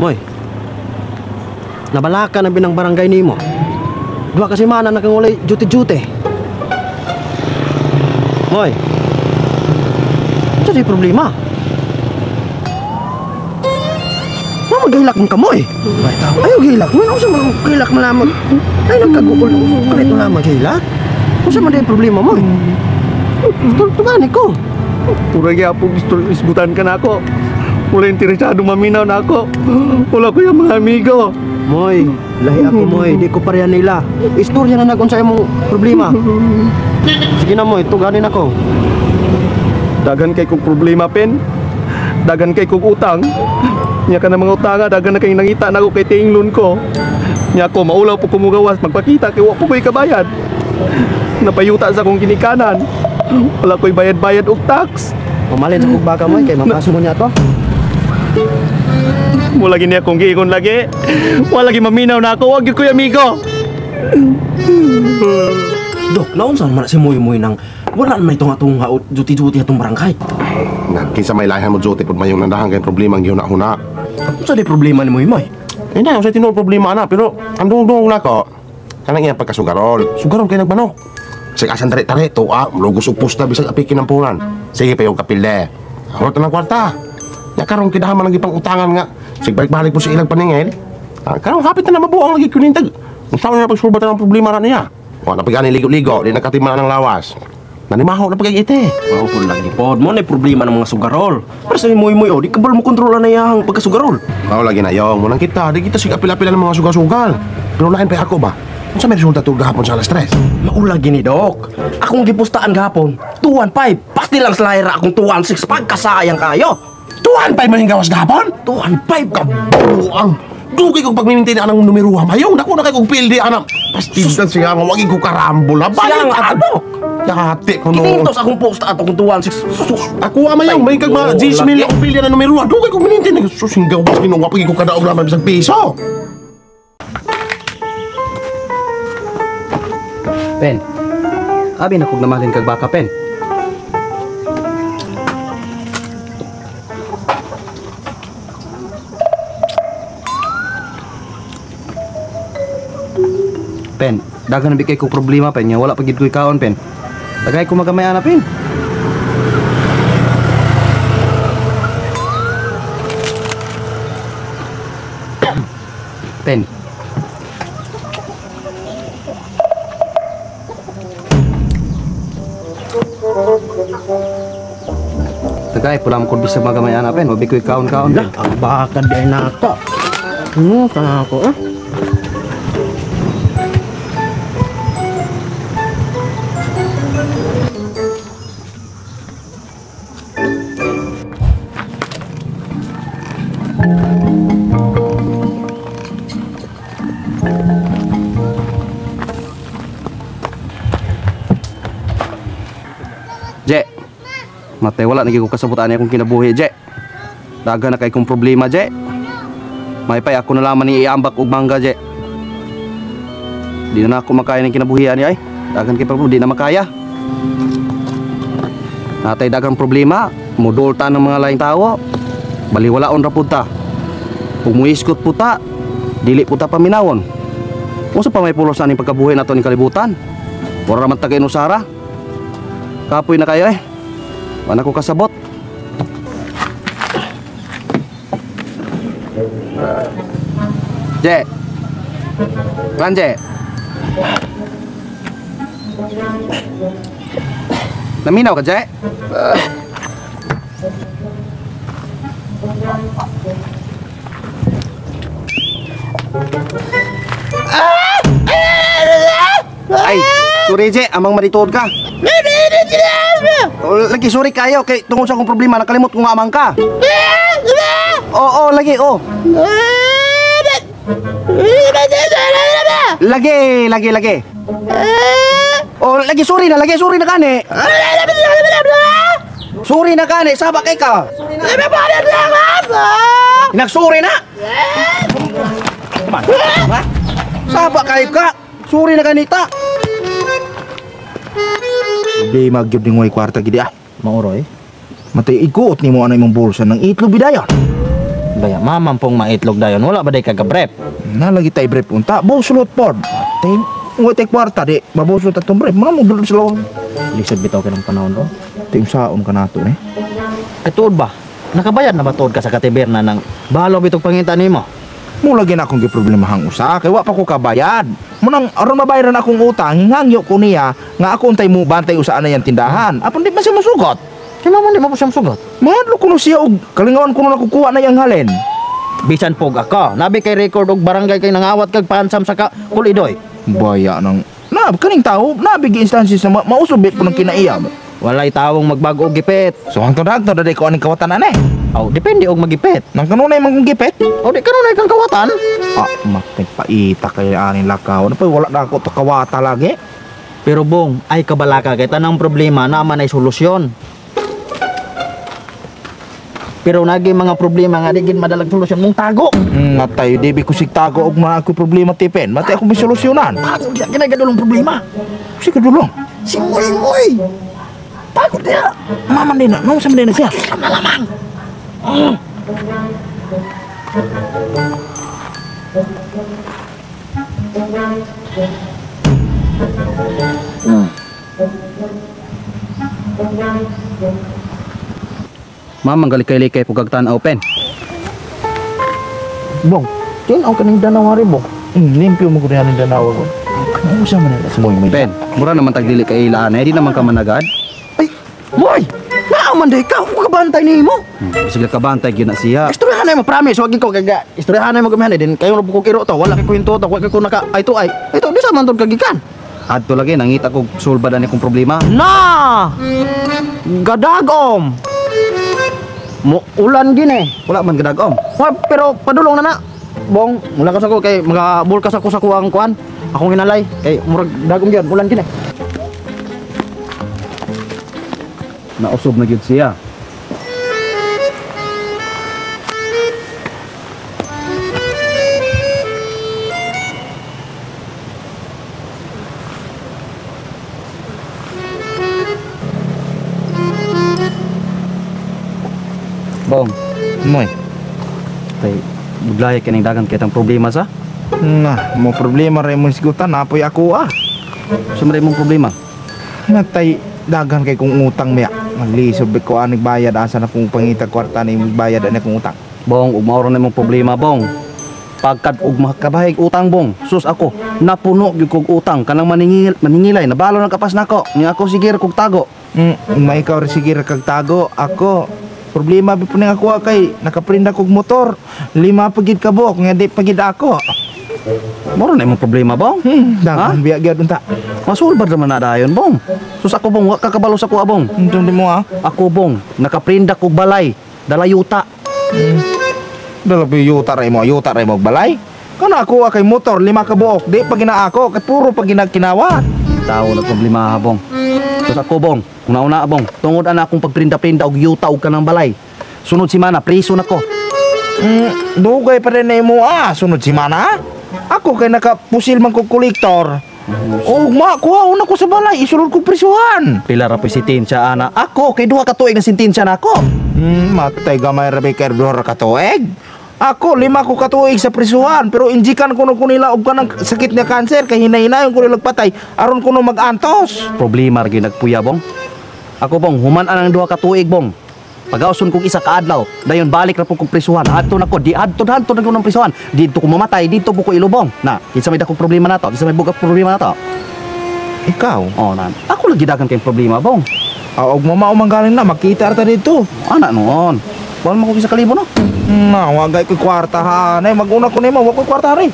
Moy, nabalaka na binang barangay nimo. Dua kasi mana nakangulay juti-juti. Moy, ano problema? Magahilak mo ka mo eh. Ayaw gilak mo. Ano sa mga gilak mo lamang? Ay, nagkagukol. Kahit mo lamang gilak? Ano sa mga problema mo eh? Tugani ko. Pura kaya po gusto isbutan ka na ako. Wala interesado maminaw na ako. Wala ko yung mga amigo. Moy, lahi ako Moy. Di ko parehan nila. Istorya na nagunsay mong problema. Sige na Moy, tuganin ako. Dagan kay kong problema, Pen. Dagan kay kong utang. Nya ka na mga utanga, dagan na kay nangita na ako kay tinglon ko. Nya ko, maulaw po kumugawas, magpakita kay wa po ko'y kabayad. Napayuta sa akong ginikanan. Wala ko'y bayad-bayad og tax. Pamalin sa kugbaka mo, kay mapaso mo niya to. Mula gini akong giingon lagi. Wala lagi maminaw na ako, wag ko'y amigo. Dok, naunsan man si Moy-Moy nang wala na may tunga-tunga o duti-duti atong barangay. Kinsa may lahan mo duty pud mayong nandahan kay problema ang huna-huna. Ano sa di problema ni Moy-Moy? Na, sa tinol problema na, pero andong-dong na ko. Kanang iya pagkasugarol. Sugarol kay nagmanok. Sige asan tare-tare to, lugos og pusta bisag apikin ang punan. Sige pa yung kapilde. Horot na ng kwarta. Nya karon kidahan man lagi pang utangan nga. Sige balik-balik po sa ilang paningil. Karon hapit na mabuang lagi kunintag. Unsa na pagsulbatan ang problema na niya? Wa na pagani ligo-ligo, di nakatima ng lawas. Nanimaho na pagkagiti. Wow, kung lagi po. Mo na problema ng mga sugarol. Para sa Moy-Moy, di kabal mo kontrola na yung pagkasugarol. Wow, lagi na yung munang kita. Di kita siga pila-pila ng mga sugal-sugal. Pero lain pa ako ba? Kung sa may resulta ito gahapon sa alas 3? Maula gini, Dok. Akong gipustaan gahapon. 215. Pasti lang sa lahira akong 216. Pagkasayang kayo. 215 man yung gawas gahapon? 215 ka. Buang. Dugay kong pagmimintin anang numeruha mayong. Naku na kayo kong pildi anang. Pastidan siya nga. Wagin ko karambol. Siya nga ano? Yate ko no. Kinintos akong posta at akong 216. Ako amayong. May kag mga 10 million akong pildi na numeruha. Dugay kong minintin. Susinggaw. Mas kinuha pagin ko kadaog naman bisang piso. Pen, abi na kog namahalin kag baka, Pen. Pen, dagan na bigay kog problema, Pen. Nya wala pa gid ko'y kaon, Pen. Tagay ko magamay ana, Pen. Pen. Tagay, pula mo kung bisa magamay anak, Pen. Mabi ko'y kaon-kaon, Pen. Baka di na ako. Ako, Je, matay wala naging ko kasabutan niya kung kinabuhi, Je. Daga na kay kong problema, Je. May pay ako nalaman ni iambak og mangga, Je. Di na ako makaya ng kinabuhian niya, ay. Dagan kay problema, di na makaya. Natay dagang problema, mudulta ng mga laing tao. Baliwalaon ra puta. Kung muiskot puta, dili puta paminawon. Kung sa pa may pulos na ning pagkabuhi nato ning kalibutan. Wala man tagay nusara. Kapoy na kayo eh. Wala ko kasabot. Je. Ran, Je. Naminaw ka, Je? Ay, sorry, Je. Amang marituod ka. Lagi sorry kayo kay tungkol sa akong problema nakalimot ko nga amang ka. Oo, lagi, oh. Lagi. Oh, lagi sorry na kani. Sorry na kani, saba kay ka. Nagsuri na. Saba kay ka. Sorry na kanita. di magyud ning way kwarta gidi ah. Mauro eh. Matay iguot nimo ano imong bulsa ng itlog bidayon. Baya, mamam pong maitlog dayon. Wala ba day kagabrep? Nalagi tayo brief unta. Busulot pod. Tay, tay kwarta di. Babusulot atong brief. Mga mo dulot sa loob. Lisod bitaw ka ng panahon do. Tay saon ka nato ni. Ay tuod ba? Nakabayad na ba tuod ka sa katiberna ng bahalo bitog panginta nimo? Mula gina akong giproblemahang usa kay wa pa ko kabayad. Munang aron mabayaran akong utang, hingangyo ko niya nga ako untay mo bantay usaan na yan tindahan. Apon di man siya masugot. Kaya mo di mo po siyang sugot. Mahadlo ko no siya og kalingawan ko na nakukuha na yang halin. Bisan pog ako. Nabi kay record og barangay kay nangawat kag pansam sa kulidoy. Baya nang kaning tao, nabigi instances na mausubit po ng kinaiyam. Walay tawong magbago og gipit. So hangtod-hangtod na ko aning kawatan na Aw, depende og magipit. Nang kanunay man kong gipit. O di kanunay kang kawatan. Magpaita kay aning lakaw. Ano pa wala na ako to kawata lagi. Pero bong, ay kabalaka kay tanang problema naman ay solusyon. Pero nagi mga problema nga di gid madalag solusyon mong tago. Nga tayo, di ko sigtago og mga ako problema tipen. Mati ako may solusyonan. Tago diya kinagadulong problema. Sige dulong. Simoy-moy. Tago diya. Maman din na. Nung sa din na siya. Malamang. Mamang galikay-likay pugag tanaw pen. Bong, tinaw ka ng danaw hari bong. Limpyo mo ko rin ang danaw ko. Ano sa manila? Simoy mo Pen, mura naman tagdili kay ilaan di naman ka managad. Ay, moy. Naaman day ka. Huwag kabantay nimo. Sige ka bantay gyud na siya. Istoryahan na mo, promise. Huwag ko kaga. Istoryahan na mo gamihan. Din kayo na ko kiro to. Wala kay kwento to. Huwag ko naka ay to ay. Ito di sa man tod kagikan. Adto lagi nangita kog sulbadan ni kong problema. Na! Gadagom. Mo ulan gini. Wala man gadagom. Pero padulong na na. Bong, mula ka sa ko kay mga bulkas ako sa kuwang kuan. Akong hinalay kay murag dagom gyud ulan gini. Nausob na gyud siya. Bong, Moy. tay buglaya kining dagan kitang problema sa. Nah, mo problema rin mo sigutan. Napoy ako Sumray mong problema. Natay dagan kay kong utang miya. Maglisob ko anig bayad asa na kong pangita kwarta na yung bayad na kong utang. Bong, ug mao na mong problema, Bong. Pagkat ug makabahig utang, Bong. Sus ako, napuno gyud kog utang kanang maningilay, nabalo na kapas nako. Nya ako sige kog tago. May ikaw rin sige kag tago. Ako, problema ba po ako kay nakaprinda kog motor. 5 pagid kabok, nga di pagid ako. Moro na imong problema, Bong. Dagan biya gyud unta. Masulbad naman na dayon, Bong. Sus ako, Bong, wa kakabalo sa kuha, Bong. Untong di mo Ako, Bong, nakaprinda kog balay, dalayuta. Dala po yuta rin mo balay. Kana ako kay motor 5 kabuok. Di pa gina ako kay puro pa ginakinawa. Tao na problema, Bong. Sus ako, Bong, una-una, Bong, tungod ana akong pagprinda-prinda og yuta og kanang balay. Sunod si mana, priso nako. Dugay pa rin na mo sunod si mana. Ako kay nakapusil man kog kolektor. Kuha una ko sa balay, isulod ko prisuhan. Pila ra po sintensya ana. Ako kay duha ka tuig na sintensya nako. Matay gamay rabi kay duha ka tuig. Ako 5 ko katuig sa prisuhan, pero injikan ko no nila og kanang sakit nga cancer kay hinay-hinayon ko nila patay aron ko no mag-antos. Problema ra gyud nagpuya, Bong. Ako, Bong, human anang duha ka tuig, Bong. Pagauson kong isa ka adlaw, dayon balik ra po kong prisuhan. Adto nako, di adto na ko ng prisuhan. Dito ko mamatay, dito po ko ilubong. Na, kinsa may dakong problema nato? Kinsa may bugat problema nato? Ikaw? Oh, na. Ako lagi dagan kay problema, Bong. Og mamao galing na makita ta dito. Ana noon. Wala mo ko sa kalibo no. Wagay ko kwarta ha. Nay maguna ko nimo, wa ko kwarta rin.